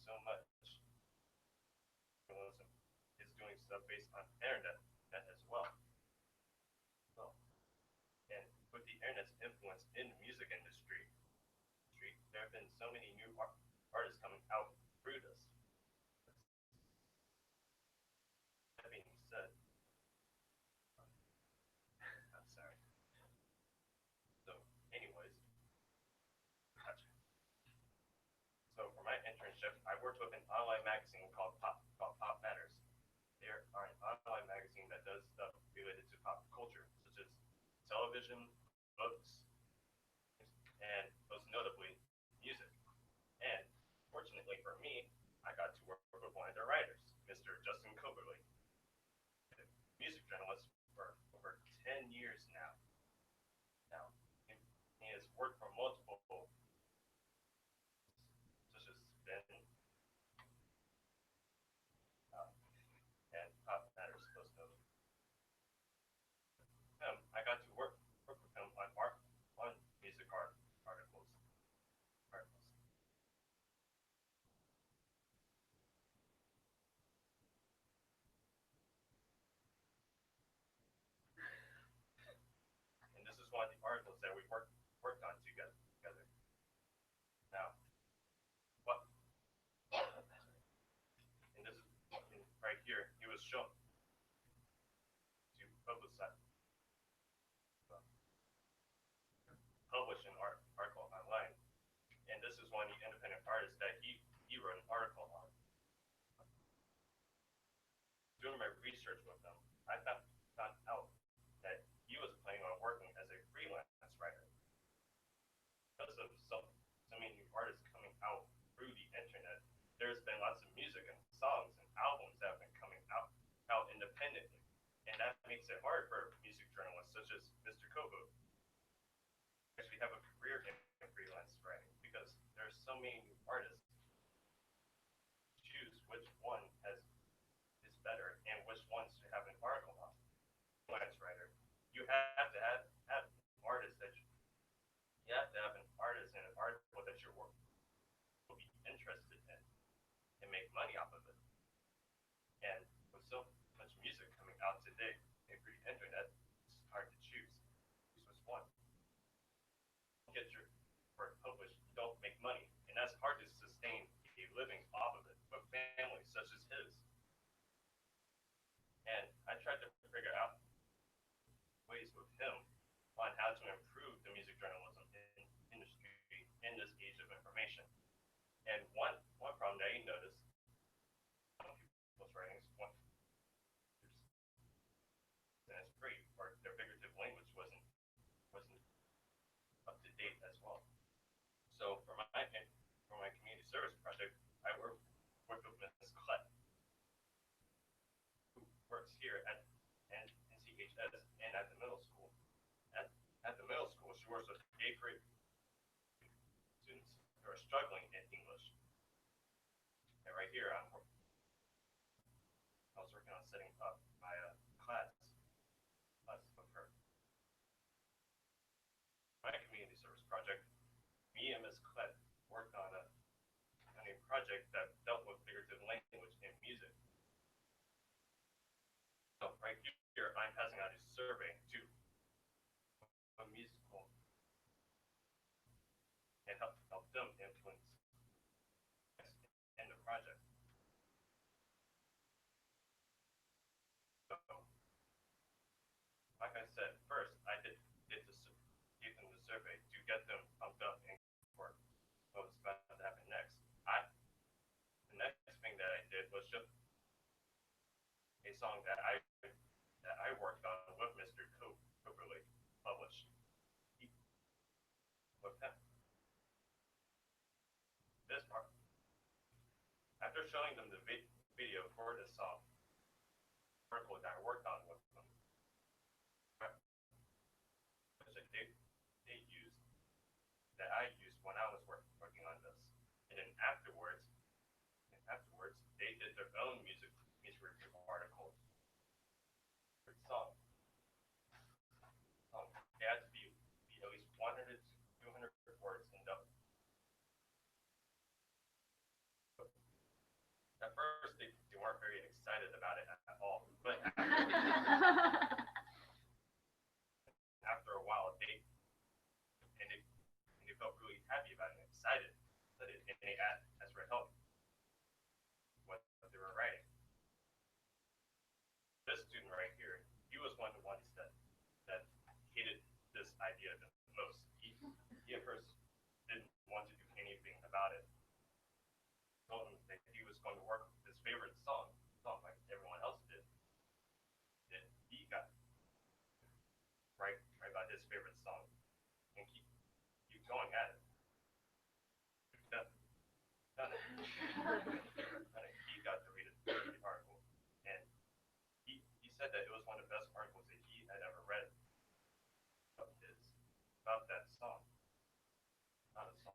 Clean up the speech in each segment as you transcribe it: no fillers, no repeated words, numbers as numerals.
so much journalism is doing stuff based on internet as well. Well, and with the internet's influence in the music industry, there have been so many new artists coming out through this. That being said, I'm sorry. So, anyways, gotcha. So for my internship, I worked with an online magazine called Pop Matters. They are an online magazine that does stuff related to pop culture, such as television, books, and most notably, music. And fortunately for me, I got to work with one of the writers, Mr. Justin Coberly, a music journalist for over 10 years now. Now, he has worked for multiple, such as Ben and Pop Matters, most notably. I got to work with him on music articles. And this is one of the articles that we worked on together. Now, what? And this is right here. He was shown to publish an article online, and this is one of the independent artists that he wrote an article on. Doing my research with him, I found out that he was planning on working as a freelance writer because of so many new artists coming out through the internet. There's been lots of music and songs and albums that have been coming out independently, and that makes it hard for music journalists such as Mr. Kobo actually have a career in freelance writing because there's so many new artists. Choose which one is better and which ones to have an article on. Freelance writer, you have to have artists that you have to have an artist and an article that your work will be interested in and make money off of it. And with so much music coming out today and through the internet, it's hard to choose. Choose which one. Get your work published, you don't make money, and that's hard to sustain a living off of it for families such as his. And I tried to figure out ways with him on how to improve the music journalism industry in this age of information. And one problem that he noticed on people's writings, and it's great, or their figurative language wasn't up to date as well. So for my community service project, I worked with Ms. Klett, who works here at NCHS and at the middle school. At the middle school, she works with 8th grade students who are struggling in English. And right here, I was working on setting up my class with her. My community service project, me and Ms. Klett worked on a project that dealt with figurative language and music. So right here, I'm passing out a survey to a musical and help them influence in the project. So, like I said, first I gave them the survey to get them pumped up and for what was about to happen next. The next thing that I did was just a song that I worked on with Mr. Cooperly, published with him. This part, after showing them the video for this song, article that I worked on with them, which they used, that I used when I was working on this, and then afterwards, they did their own music review article for the song. It had to be at least 100 to 200 words in depth. first they weren't very excited about it at all, but after a while they felt really happy about it and excited that and they asked for help what they were writing. This student right here, he was one of the ones that hated this idea the most. He at first didn't want to do anything about it. Told him that he was going to work with his favorite song like everyone else did. And he got right about his favorite song and keep going at it. Done it. He got to read the article, and he said that it was one of the best articles that he had ever read about that song. Not a song.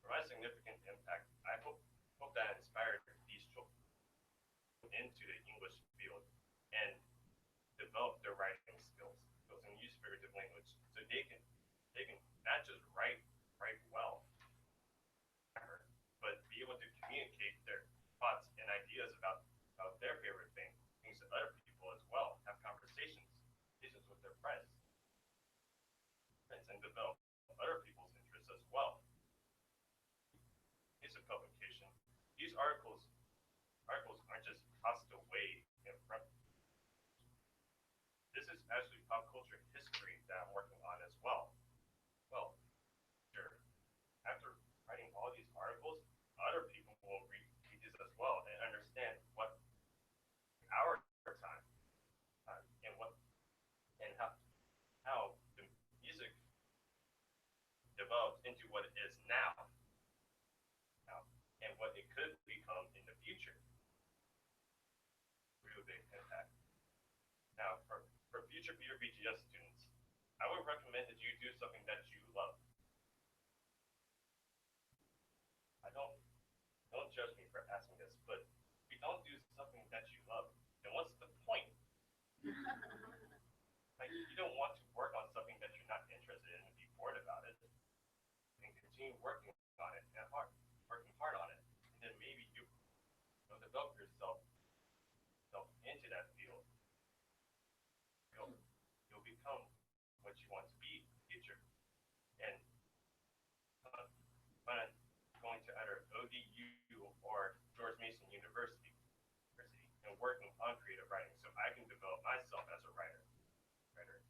Provide significant impact. I hope that inspired these children into the English field and develop their writing skills and use figurative language so they can not just write well, but be able to communicate their thoughts and ideas about their favorite things to other people as well. Have conversations with their friends and develop other people's interests as well. It's a publication. These articles aren't just tossed away in front. This is actually pop culture history that I'm working on as well. Well, sure. After writing all these articles, other people will read these as well and understand what our time and how the music develops into what it is now and what it could become in the future. Really big impact. Now, for future BGS students, I would recommend that you do something that you love. Don't judge me for asking this, but if you don't do something that you love, then what's the point? Like, you don't want to work on something that you're not interested in and be bored about it, and continue working on it and working hard on it, and then maybe you'll develop yourself into that field. You'll become what you want to be in the future. And when I'm going to either ODU or George Mason University and working on creative writing so I can develop myself as a writer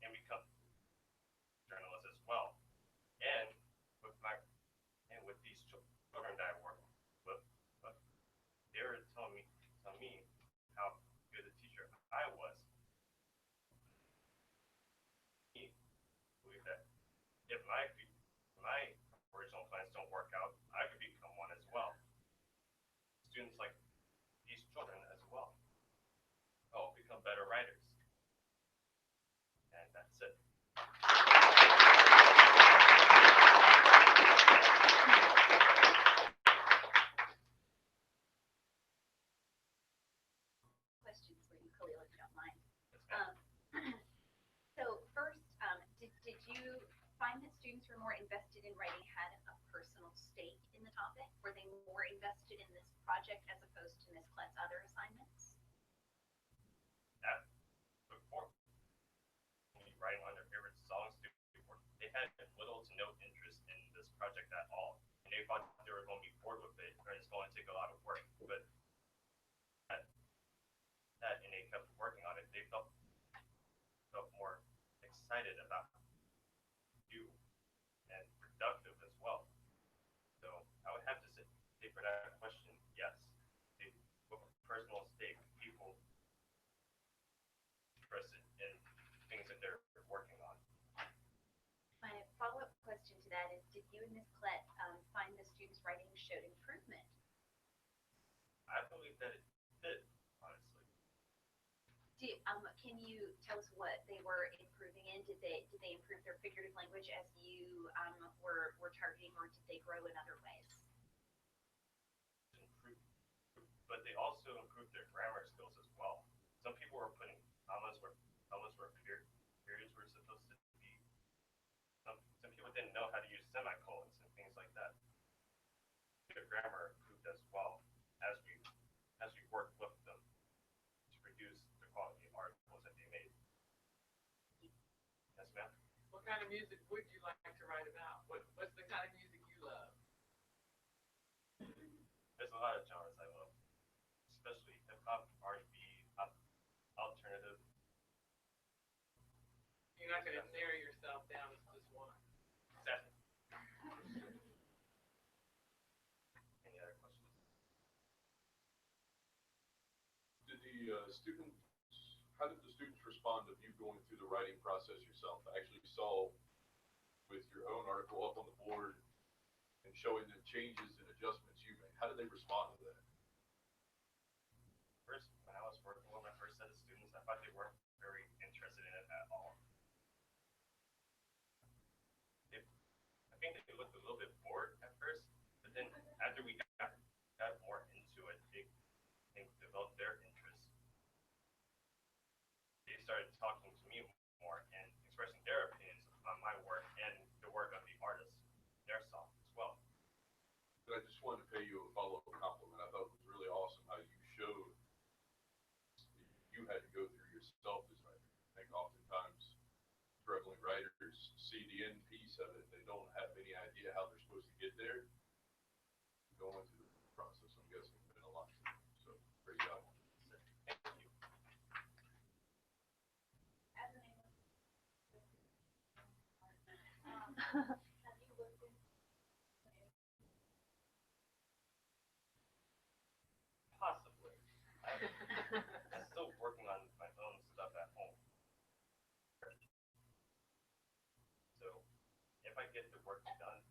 and become a journalist as well. And with these children that I work with, they were telling me how good a teacher I was. I believe that if my original plans don't work out, I could become one as well. Students like these children as well. Become better writers. And that's it. Questions for you, Khalil, if you don't mind. So first, did you find that students were more invested in writing, had a personal stake in the topic? Were they more invested in this project as opposed to Ms. Klett's other assignments? Before writing on their favorite songs, they had little to no interest in this project at all. And they thought they were going to be bored with it, or it's going to take a lot of work. But and they kept working on it. They felt more excited about you and productive as well. So I would have to say for that question, yes. With a personal stake, people interested in things that they're working on. My follow-up question to that is, did you and Ms. Klett find the students' writing showed improvement? I believe that it did, honestly. Can you tell us what they were improving in? Did they improve their figurative language as you were targeting, or did they grow in other ways? But they also improved their grammar skills as well. Some people were putting commas where periods were supposed to be. Some people didn't know how to use semicolons and things like that. kind of music would you like to write about? What's the kind of music you love? There's a lot of genres I love, especially hip hop, R&B, pop, alternative. You're not going to narrow yourself down to just one. Exactly. Any other questions? Did the how did the students respond to you going through the writing process yourself? I actually saw with your own article up on the board and showing the changes and adjustments you made. How did they respond to that? First, when I was working with my first set of students, I thought they weren't very interested in it at all. I think they looked a little bit bored at first, but then after we got more into it, they developed their interest. They started talking to me more and expressing their opinions on my work and the work of the artists, their songs as well. But I just wanted to pay you a follow-up compliment. I thought it was really awesome how you showed you had to go through yourself as writer. I think oftentimes struggling writers see the end piece of it. They don't have any idea how they're supposed to get there. Going through the process, I'm guessing, has been a lot for you. So, great job. Thank you. Possibly. I'm still working on my own stuff at home. So if I get the work done